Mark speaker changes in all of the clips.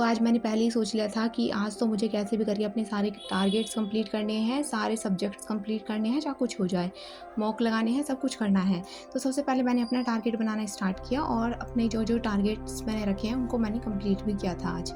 Speaker 1: तो आज मैंने पहले ही सोच लिया था कि आज तो मुझे कैसे भी करके अपने सारे टारगेट्स कंप्लीट करने हैं, सारे सब्जेक्ट्स कंप्लीट करने हैं, चाहे कुछ हो जाए। मॉक लगाने हैं, सब कुछ करना है। तो सबसे पहले मैंने अपना टारगेट बनाना स्टार्ट किया और अपने जो टारगेट्स मैंने रखे हैं, उनको मैंने कंप्लीट भी किया था आज।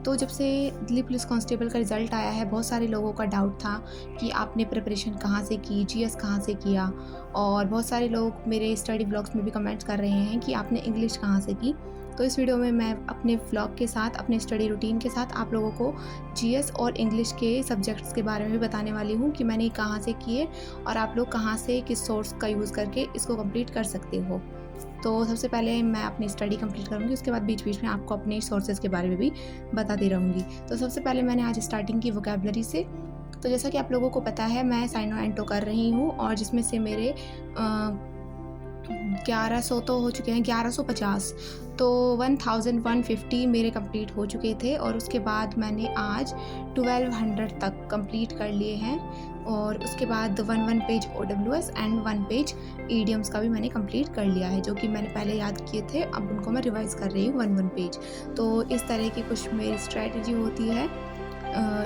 Speaker 1: तो जब से दिल्ली पुलिस कांस्टेबल का रिज़ल्ट आया है, बहुत सारे लोगों का डाउट था कि आपने प्रिपरेशन कहाँ से की, जीएस कहाँ से किया, और बहुत सारे लोग मेरे स्टडी व्लॉग्स में भी कमेंट्स कर रहे हैं कि आपने इंग्लिश कहाँ से की। तो इस वीडियो में मैं अपने व्लॉग के साथ, अपने स्टडी रूटीन के साथ आप लोगों को जीएस और इंग्लिश के सब्जेक्ट्स के बारे में भी बताने वाली हूँ कि मैंने कहाँ से किए और आप लोग कहाँ से किस सोर्स का यूज़ करके इसको कंप्लीट कर सकते हो। तो सबसे पहले मैं अपनी स्टडी कंप्लीट करूँगी, उसके बाद बीच-बीच में आपको अपने सोर्सेज़ के बारे में भी बताती रहूँगी। तो सबसे पहले मैंने आज स्टार्टिंग की वोकैब्युलरी से। तो जैसा कि आप लोगों को पता है, मैं साइनो एंटो कर रही हूँ और जिसमें से मेरे 1100 तो हो चुके हैं, 1150। तो 1150 मेरे कंप्लीट हो चुके थे और उसके बाद मैंने आज 1200 तक कंप्लीट कर लिए हैं और उसके बाद 1 पेज ओडब्ल्यूएस एंड 1 पेज ईडियम्स का भी मैंने कंप्लीट कर लिया है, जो कि मैंने पहले याद किए थे, अब उनको मैं रिवाइज़ कर रही हूँ 1 पेज। तो इस तरह की कुछ मेरी स्ट्रैटेजी होती है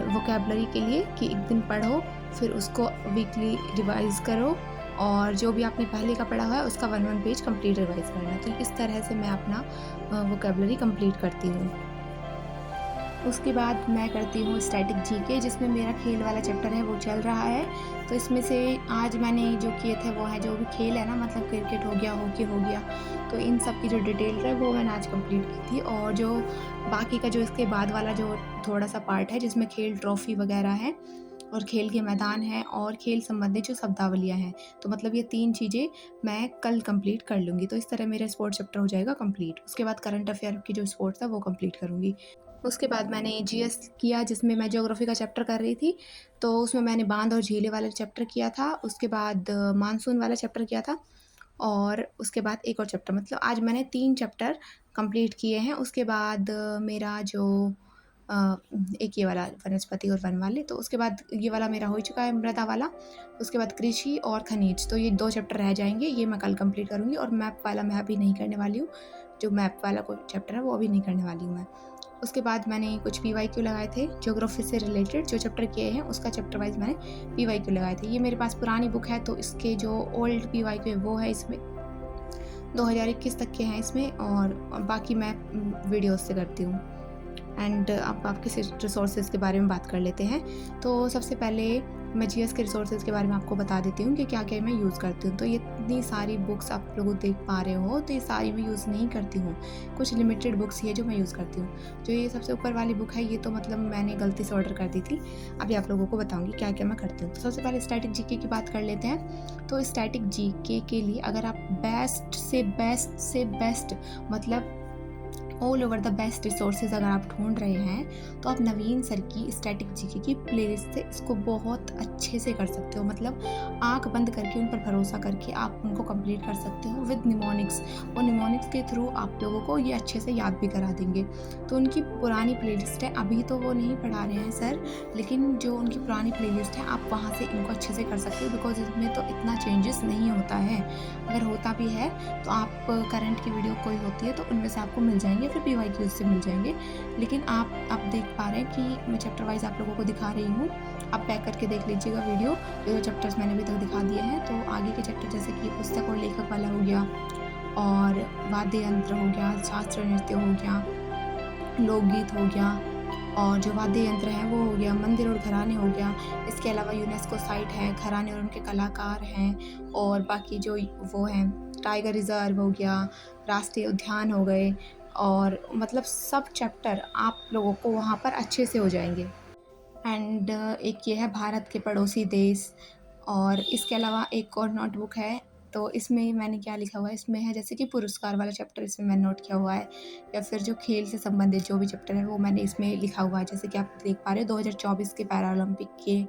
Speaker 1: वोकैब्युलरी के लिए कि एक दिन पढ़ो, फिर उसको वीकली रिवाइज़ करो और जो भी आपने पहले का पढ़ा हुआ है उसका 1 पेज कंप्लीट रिवाइज़ करना। तो इस तरह से मैं अपना वोकैब्युलरी कंप्लीट करती हूँ। उसके बाद मैं करती हूँ स्टैटिक जीके, जिसमें मेरा खेल वाला चैप्टर है वो चल रहा है। तो इसमें से आज मैंने जो किए थे वो है, जो भी खेल है ना, मतलब क्रिकेट हो गया, हॉकी हो गया, तो इन सब की जो डिटेल है वो मैंने आज कंप्लीट की थी। और जो बाकी का जो इसके बाद वाला जो थोड़ा सा पार्ट है, जिसमें खेल ट्रॉफ़ी वगैरह है और खेल के मैदान हैं और खेल संबंधित जो शब्दावलियाँ हैं, तो मतलब ये 3 चीज़ें मैं कल कंप्लीट कर लूँगी। तो इस तरह मेरा स्पोर्ट्स चैप्टर हो जाएगा कंप्लीट। उसके बाद करंट अफेयर की जो स्पोर्ट्स है वो कंप्लीट करूँगी। उसके बाद मैंने जीएस किया, जिसमें मैं ज्योग्राफी का चैप्टर कर रही थी। तो उसमें मैंने बांध और झीलें वाला चैप्टर किया था। उसके बाद मानसून वाला चैप्टर किया था और उसके बाद एक और चैप्टर, मतलब आज मैंने 3 चैप्टर कंप्लीट किए हैं। उसके बाद मेरा जो अ, एक ये वाला वनस्पति और वन वाले, तो उसके बाद ये वाला मेरा हो चुका है, मृदा वाला। उसके बाद कृषि और खनिज, तो ये 2 चैप्टर रह जाएँगे, ये मैं कल कंप्लीट करूँगी। और मैप वाला मैं अभी नहीं करने वाली हूँ, जो मैप वाला कोई चैप्टर है वो अभी नहीं करने वाली हूँ मैं। उसके बाद मैंने कुछ पीवाईक्यू लगाए थे, ज्योग्राफी से रिलेटेड जो चैप्टर किए हैं उसका चैप्टर वाइज़ मैंने पीवाईक्यू लगाए थे। ये मेरे पास पुरानी बुक है, तो इसके जो ओल्ड पीवाईक्यू है वो है इसमें, 2021 तक के हैं इसमें, और बाकी मैं वीडियोज़ से करती हूँ। एंड अब आपके रिसोर्सेज़ के बारे में बात कर लेते हैं। तो सबसे पहले मैं जीएस के रिसोर्सेज़ के बारे में आपको बता देती हूँ कि क्या-क्या मैं यूज़ करती हूँ। तो ये इतनी सारी बुक्स आप लोग देख पा रहे हो, तो ये सारी मैं यूज़ नहीं करती हूँ। कुछ लिमिटेड बुक्स ही है जो मैं यूज़ करती हूँ। जो ये सबसे ऊपर वाली बुक है, ये तो मतलब मैंने गलती से ऑर्डर कर दी थी। अभी आप लोगों को बताऊँगी क्या-क्या मैं करती हूँ। तो सबसे पहले स्टैटिक जीके की बात कर लेते हैं। तो स्टैटिक जीके के लिए अगर आप बेस्ट से बेस्ट, मतलब all over the best resources अगर आप ढूंढ रहे हैं, तो आप नवीन सर की स्टैटिक जीके की प्लेलिस्ट से इसको बहुत अच्छे से कर सकते हो। मतलब आंख बंद करके उन पर भरोसा करके आप उनको कंप्लीट कर सकते हो विद निमोनिक्स। और निमोनिक्स के थ्रू आप लोगों को ये अच्छे से याद भी करा देंगे। तो उनकी पुरानी प्लेलिस्ट है, अभी तो वो नहीं पढ़ा रहे हैं सर, लेकिन जो उनकी पुरानी प्लेलिस्ट है आप वहाँ से इनको अच्छे से कर सकते हो, बिकॉज इसमें तो इतना चेंजेस नहीं होता है। अगर होता भी है तो आप करंट की वीडियो कोई होती है तो उनमें से आपको मिल जाएंगे, फिर पीवाईक्यूज से मिल जाएंगे। लेकिन आप देख पा रहे हैं कि मैं चैप्टर वाइज आप लोगों को दिखा रही हूँ। आप बैक करके देख लीजिएगा वीडियो, जो चैप्टर्स मैंने अभी तक दिखा दिए हैं। तो आगे के चैप्टर जैसे कि पुस्तक और लेखक वाला हो गया, और वाद्य यंत्र हो गया, शास्त्र नृत्य हो गया, लोकगीत हो गया, और जो वाद्य यंत्र हैं वो हो गया, मंदिर और घराने हो गया। इसके अलावा यूनेस्को साइट है, घराने और उनके कलाकार हैं, और बाकी जो वो हैं, टाइगर रिज़र्व हो गया, राष्ट्रीय उद्यान हो गए, और मतलब सब चैप्टर आप लोगों को वहाँ पर अच्छे से हो जाएंगे। एंड एक ये है भारत के पड़ोसी देश। और इसके अलावा एक और नोटबुक है, तो इसमें मैंने क्या लिखा हुआ है, इसमें है जैसे कि पुरस्कार वाला चैप्टर, इसमें मैंने नोट किया हुआ है। या फिर जो खेल से संबंधित जो भी चैप्टर है वो मैंने इसमें लिखा हुआ है। जैसे कि आप देख पा रहे हो, 2024 के पैरालंपिक के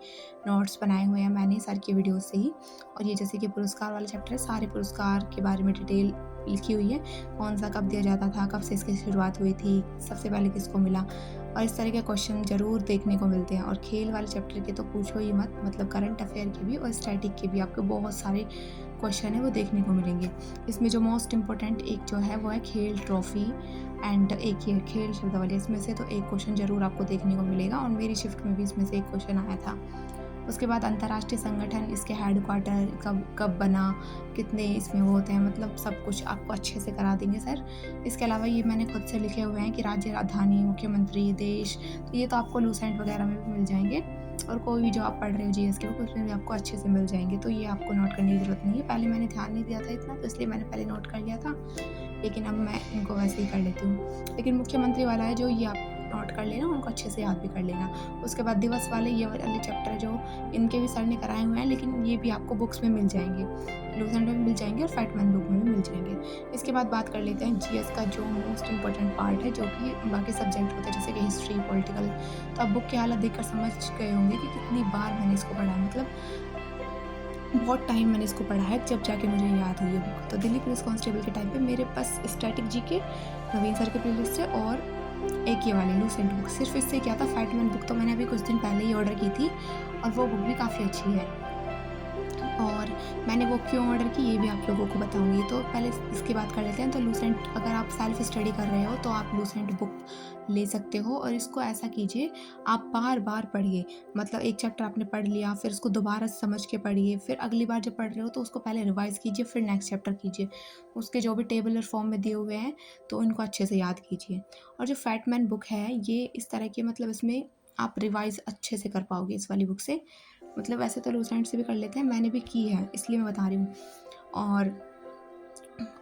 Speaker 1: नोट्स बनाए हुए हैं मैंने सर की वीडियो से ही। और ये जैसे कि पुरस्कार वाला चैप्टर है, सारे पुरस्कार के बारे में डिटेल लिखी हुई है, कौन सा कब दिया जाता था, कब से इसकी शुरुआत हुई थी, सबसे पहले किसको मिला, और इस तरह के क्वेश्चन ज़रूर देखने को मिलते हैं। और खेल वाले चैप्टर के तो पूछो ही मत, मतलब करंट अफेयर के भी और स्टैटिक के भी आपको बहुत सारे क्वेश्चन है वो देखने को मिलेंगे। इसमें जो मोस्ट इम्पोर्टेंट एक जो है वो है खेल ट्रॉफी एंड एक ये खेल शब्दावली, इसमें से तो एक क्वेश्चन ज़रूर आपको देखने को मिलेगा और मेरी शिफ्ट में भी इसमें से एक क्वेश्चन आया था। उसके बाद अंतर्राष्ट्रीय संगठन, इसके हेडक्वार्टर कब कब बना, कितने इसमें वो होते हैं, मतलब सब कुछ आपको अच्छे से करा देंगे सर। इसके अलावा ये मैंने खुद से लिखे हुए हैं कि राज्य राजधानी, मुख्यमंत्री, देश, तो ये तो आपको लूसेंट वगैरह में भी मिल जाएंगे और कोई भी जो आप पढ़ रहे हो जीएस के बुक उसमें भी आपको अच्छे से मिल जाएंगे, तो ये आपको नोट करने की ज़रूरत नहीं है। पहले मैंने ध्यान नहीं दिया था इतना, तो इसलिए मैंने पहले नोट कर लिया था, लेकिन अब मैं इनको वैसे ही कर लेती हूँ। लेकिन मुख्यमंत्री वाला है जो, ये आप नोट कर लेना, उनको अच्छे से याद भी कर लेना। उसके बाद दिवस वाले ये वाले चैप्टर जो इनके भी सर ने कराए हुए हैं, लेकिन ये भी आपको बुक्स में मिल जाएंगे, लूसेंट में भी मिल जाएंगे और फैटमैन बुक में भी मिल जाएंगे। इसके बाद बात कर लेते हैं जीएस का जो मोस्ट इंपॉर्टेंट पार्ट है, जो कि बाकी सब्जेक्ट होते हैं जैसे कि हिस्ट्री, पॉलिटिकल। तो आप बुक की हालत देखकर समझ गए होंगे कि कितनी बार मैंने इसको पढ़ा है, मतलब बहुत टाइम मैंने इसको पढ़ा है, जब जाके मुझे याद हुई है बुक। तो दिल्ली पुलिस कांस्टेबल के टाइम पे मेरे पास स्टैटिक जीके नवीन सर के प्लेलिस्ट से और एक ये वाली लूसेंट बुक, सिर्फ इससे क्या था, फैटमैन बुक तो मैंने अभी कुछ दिन पहले ही ऑर्डर की थी और वो बुक भी काफ़ी अच्छी है। और मैंने वो क्यों ऑर्डर की ये भी आप लोगों को बताऊंगी। तो पहले इसकी बात कर लेते हैं। तो लूसेंट, अगर आप सेल्फ स्टडी कर रहे हो तो आप लूसेंट बुक ले सकते हो और इसको ऐसा कीजिए, आप बार बार पढ़िए, मतलब एक चैप्टर आपने पढ़ लिया, फिर उसको दोबारा समझ के पढ़िए, फिर अगली बार जब पढ़ रहे हो तो उसको पहले रिवाइज कीजिए, फिर नेक्स्ट चैप्टर कीजिए, उसके जो भी टेबलर फॉर्म में दिए हुए हैं तो उनको अच्छे से याद कीजिए। और जो फैटमैन बुक है ये इस तरह के, मतलब इसमें आप रिवाइज अच्छे से कर पाओगे इस वाली बुक से। मतलब वैसे तो लूसेंट से भी कर लेते हैं, मैंने भी की है इसलिए मैं बता रही हूँ।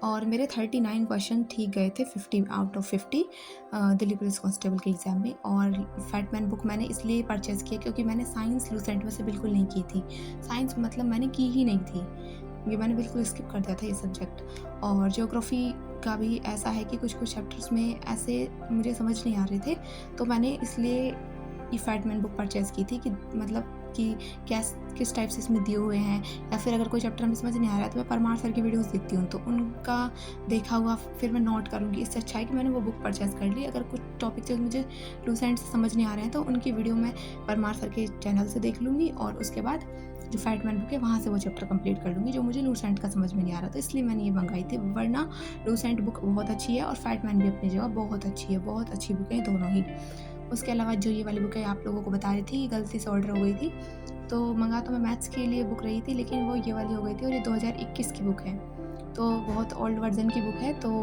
Speaker 1: और मेरे 39 क्वेश्चन ठीक गए थे 50 out of 50 Delhi police constable के एग्ज़ाम में। और फैटमैन बुक मैंने इसलिए परचेज़ किया क्योंकि मैंने साइंस लूसेंट में से बिल्कुल नहीं की थी। साइंस मतलब मैंने की ही नहीं थी, ये मैंने बिल्कुल स्किप कर दिया था ये सब्जेक्ट। और ज्योग्राफी का भी ऐसा है कि कुछ कुछ चैप्टर्स में ऐसे मुझे समझ नहीं आ रहे थे, तो मैंने इसलिए ये फैटमैन बुक परचेज़ की थी कि मतलब कि कैस किस टाइप से इसमें दिए हुए हैं, या फिर अगर कोई चैप्टर में समझ नहीं आ रहा है तो मैं परमार सर की वीडियोस देखती हूँ, तो उनका देखा हुआ फिर मैं नोट करूँगी। इससे अच्छा है कि मैंने वो बुक परचेज़ कर ली। अगर कुछ टॉपिक जो मुझे लूसेंट से समझ नहीं आ रहे हैं तो उनकी वीडियो मैं परमार सर के चैनल से देख लूँगी और उसके बाद जो फैटमैन बुक है वहाँ से वो चैप्टर कंप्लीट कर लूँगी जो मुझे लूसेंट का समझ में नहीं आ रहा, तो इसलिए मैंने ये मंगाई थी। वरना लूसेंट बुक बहुत अच्छी है और फैटमैन भी अपनी जगह बहुत अच्छी है, बहुत अच्छी बुक है दोनों ही। उसके अलावा जो ये वाली बुक है आप लोगों को बता रही थी, गलती से ऑर्डर हो गई थी, तो मंगा तो मैं मैथ्स के लिए बुक रही थी, लेकिन वो ये वाली हो गई थी और ये 2021 की बुक है, तो बहुत ओल्ड वर्जन की बुक है। तो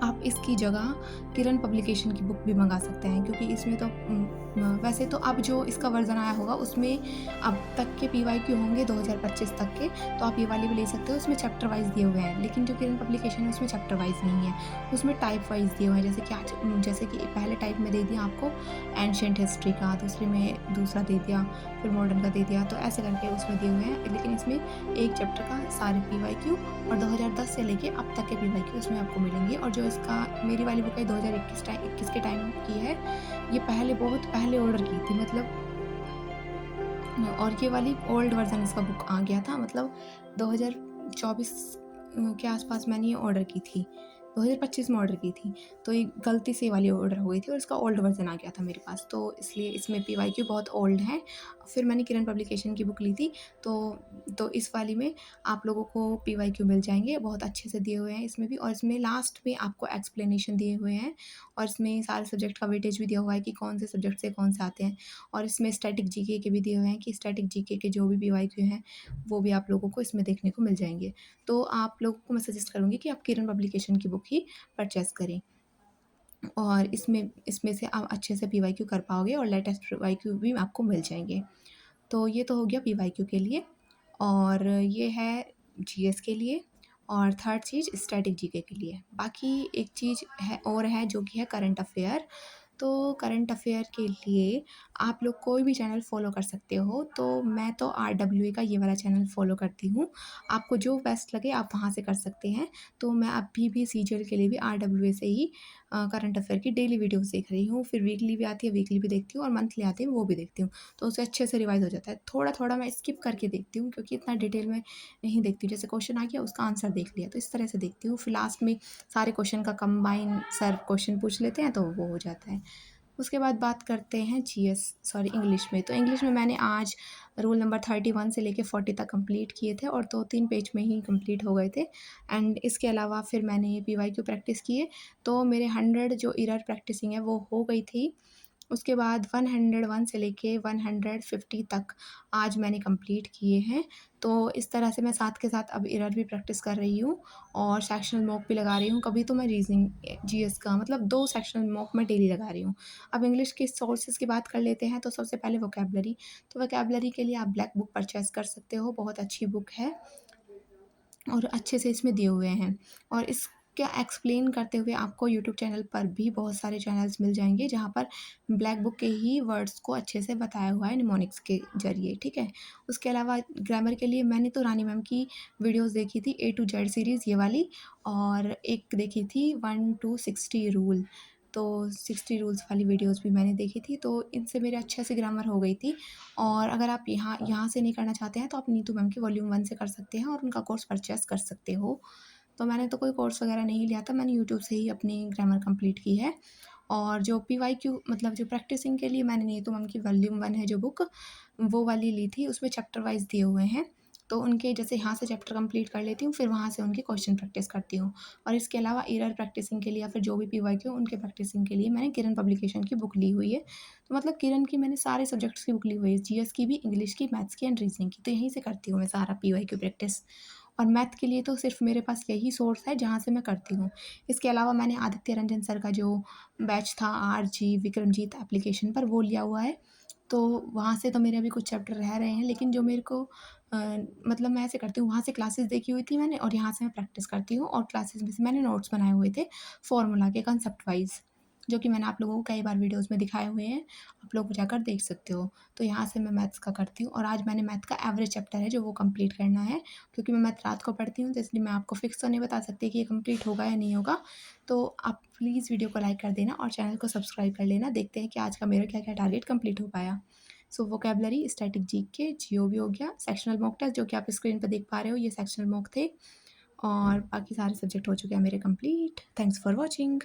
Speaker 1: आप इसकी जगह किरण पब्लिकेशन की बुक भी मंगा सकते हैं, क्योंकि इसमें तो वैसे तो अब जो इसका वर्जन आया होगा उसमें अब तक के पीवाईक्यू होंगे 2025 तक के, तो आप ये वाली भी ले सकते हो। उसमें चैप्टर वाइज दिए हुए हैं, लेकिन जो किरण पब्लिकेशन है उसमें चैप्टर वाइज नहीं है, उसमें टाइप वाइज दिए हुए हैं। जैसे कि आज, जैसे कि पहले टाइप में दे दिया आपको एंशिएंट हिस्ट्री का, दूसरे में दूसरा दे दिया, फिर मॉडर्न का दे दिया, तो ऐसे करके उसमें दिए हुए हैं। लेकिन इसमें एक चैप्टर का सारे पीवाईक्यू और 2010 से लेके अब तक के पीवाईक्यू उसमें आपको मिलेंगे। और जो इसका मेरी वाली बुक है 2021 के टाइम की है, ये पहले बहुत पहले ऑर्डर की थी, मतलब और ये वाली ओल्ड वर्जन इसका बुक आ गया था, मतलब 2024 के आसपास मैंने ये ऑर्डर की थी, 2025 में ऑर्डर की थी, तो ये गलती से ये वाली ऑर्डर हो गई थी और इसका ओल्ड वर्जन आ गया था मेरे पास, तो इसलिए इसमें पीवाईक्यू बहुत ओल्ड है। फिर मैंने किरण पब्लिकेशन की बुक ली थी, तो इस वाली में आप लोगों को पीवाईक्यू मिल जाएंगे, बहुत अच्छे से दिए हुए हैं इसमें भी, और इसमें लास्ट में आपको एक्सप्लेनेशन दिए हुए हैं और इसमें सारे सब्जेक्ट का वेटेज भी दिया हुआ है कि कौन से सब्जेक्ट से कौन से आते हैं। और इसमें स्टैटिक जीके के भी दिए हुए हैं कि स्टैटिक जीके के जो भी पीवाईक्यू हैं वो भी आप लोगों को इसमें देखने को मिल जाएंगे। तो आप लोगों को मैं सजेस्ट करूँगी कि आप किरण पब्लिकेशन की बुक ही परचेज़ करें, और इसमें इसमें से आप अच्छे से पीवाईक्यू कर पाओगे और लेटेस्ट पीवाईक्यू भी आपको मिल जाएंगे। तो ये तो हो गया पीवाईक्यू के लिए, और ये है जीएस के लिए, और थर्ड चीज़ स्टैटिक जीके के लिए। बाकी एक चीज़ है और है जो कि है करंट अफेयर। तो करंट अफेयर के लिए आप लोग कोई भी चैनल फ़ॉलो कर सकते हो, तो मैं तो RWA का ये वाला चैनल फ़ॉलो करती हूँ। आपको जो बेस्ट लगे आप वहाँ से कर सकते हैं। तो मैं अभी भी सीजीएल के लिए भी RWA से ही करंट अफ़ेयर की डेली वीडियोज़ देख रही हूँ। फिर वीकली भी आती है, वीकली भी देखती हूँ और मंथली आती है, वो भी देखती हूँ। तो उससे अच्छे से रिवाइज़ हो जाता है। थोड़ा-थोड़ा मैं स्किप करके देखती हूँ क्योंकि इतना डिटेल में नहीं देखती हूँ। जैसे क्वेश्चन आ गया, उसका आंसर देख लिया, तो इस तरह से देखती हूँ। फिर लास्ट में सारे क्वेश्चन का कंबाइन सर क्वेश्चन पूछ लेते हैं, तो वो हो जाता है। उसके बाद बात करते हैं इंग्लिश में। तो इंग्लिश में मैंने आज रूल नंबर 31 से लेके 40 तक कंप्लीट किए थे और 2-3 पेज में ही कंप्लीट हो गए थे। एंड इसके अलावा फिर मैंने पीवाईक्यू प्रैक्टिस किए, तो मेरे 100 जो एरर प्रैक्टिसिंग है वो हो गई थी। उसके बाद 101 से लेके 150 तक आज मैंने कंप्लीट किए हैं। तो इस तरह से मैं साथ के साथ अब एरर भी प्रैक्टिस कर रही हूँ और सेक्शनल मॉक भी लगा रही हूँ। कभी तो मैं रीज़निंग जीएस का मतलब 2 सेक्शनल मॉक मैं डेली लगा रही हूँ। अब इंग्लिश के सोर्सेज़ की बात कर लेते हैं, तो सबसे पहले वोकैब्युलरी। तो वोकैब्युलरी के लिए आप ब्लैक बुक परचेज़ कर सकते हो, बहुत अच्छी बुक है। और अच्छे से इसमें दिए हुए हैं और इसका एक्सप्लेन करते हुए आपको यूट्यूब चैनल पर भी बहुत सारे चैनल्स मिल जाएंगे जहाँ पर ब्लैक बुक के ही वर्ड्स को अच्छे से बताया हुआ है निमोनिक्स के ज़रिए, ठीक है। उसके अलावा ग्रामर के लिए मैंने तो रानी मैम की वीडियोस देखी थी, A to Z सीरीज़ ये वाली, और एक देखी थी 1 to 60 रूल। तो 60 रूल्स वाली वीडियोस भी मैंने देखी थी, तो इनसे मेरे अच्छे से ग्रामर हो गई थी। और अगर आप यहाँ यहाँ से नहीं करना चाहते हैं तो आप नीतू मैम के वॉल्यूम 1 से कर सकते हैं और उनका कोर्स परचेज़ कर सकते हो। तो मैंने तो कोई कोर्स वगैरह नहीं लिया था, मैंने यूट्यूब से ही अपनी ग्रामर कंप्लीट की है। और जो पीवाईक्यू मतलब जो प्रैक्टिसिंग के लिए मैंने नीतू मैम की वॉल्यूम 1 है जो बुक, वो वाली ली थी। उसमें चैप्टर वाइज़ दिए हुए हैं, तो उनके जैसे यहाँ से चैप्टर कंप्लीट कर लेती हूँ, फिर वहाँ से उनके क्वेश्चन प्रैक्टिस करती हूँ। और इसके अलावा एरर प्रैक्टिसिंग के लिए या फिर जो भी पीवाईक्यू उनके प्रैक्टिसिंग के लिए मैंने किरण पब्लिकेशन की बुक ली हुई है। तो मतलब किरण की मैंने सारे सब्जेक्ट्स की बुक ली हुई है, जीएस की भी, इंग्लिश की, मैथ्स की एंड रीजनिंग की। तो यहीं से करती हूँ मैं सारा पीवाईक्यू प्रैक्टिस। और मैथ के लिए तो सिर्फ मेरे पास यही सोर्स है जहाँ से मैं करती हूँ। इसके अलावा मैंने आदित्य रंजन सर का जो बैच था आरजी विक्रमजीत एप्लीकेशन पर, वो लिया हुआ है। तो वहाँ से तो मेरे अभी कुछ चैप्टर रह रहे हैं, लेकिन जो मेरे को मतलब मैं ऐसे करती हूँ, वहाँ से क्लासेस देखी हुई थी मैंने और यहाँ से मैं प्रैक्टिस करती हूँ और क्लासेस में से मैंने नोट्स बनाए हुए थे फॉर्मूला के कंसेप्ट वाइज, जो कि मैंने आप लोगों को कई बार वीडियोस में दिखाए हुए हैं, आप लोग जाकर देख सकते हो। तो यहाँ से मैं मैथ्स का करती हूँ और आज मैंने मैथ का एवरेज चैप्टर है जो वो कंप्लीट करना है, क्योंकि मैं मैथ रात को पढ़ती हूँ, तो इसलिए मैं आपको फिक्स तो नहीं बता सकती कि ये कंप्लीट होगा या नहीं होगा। तो आप प्लीज़ वीडियो को लाइक कर देना और चैनल को सब्सक्राइब कर लेना। देखते हैं कि आज का मेरा क्या क्या टारगेट कंप्लीट हो पाया। सो वोकैबुलरी, स्टैटिक जीके, जियो भी हो गया, सेक्शनल मॉक टेस्ट जो कि आप स्क्रीन पर देख पा रहे हो, ये सेक्शनल मॉक थे। और बाकी सारे सब्जेक्ट हो चुके हैं मेरे कंप्लीट। Thanks for watching.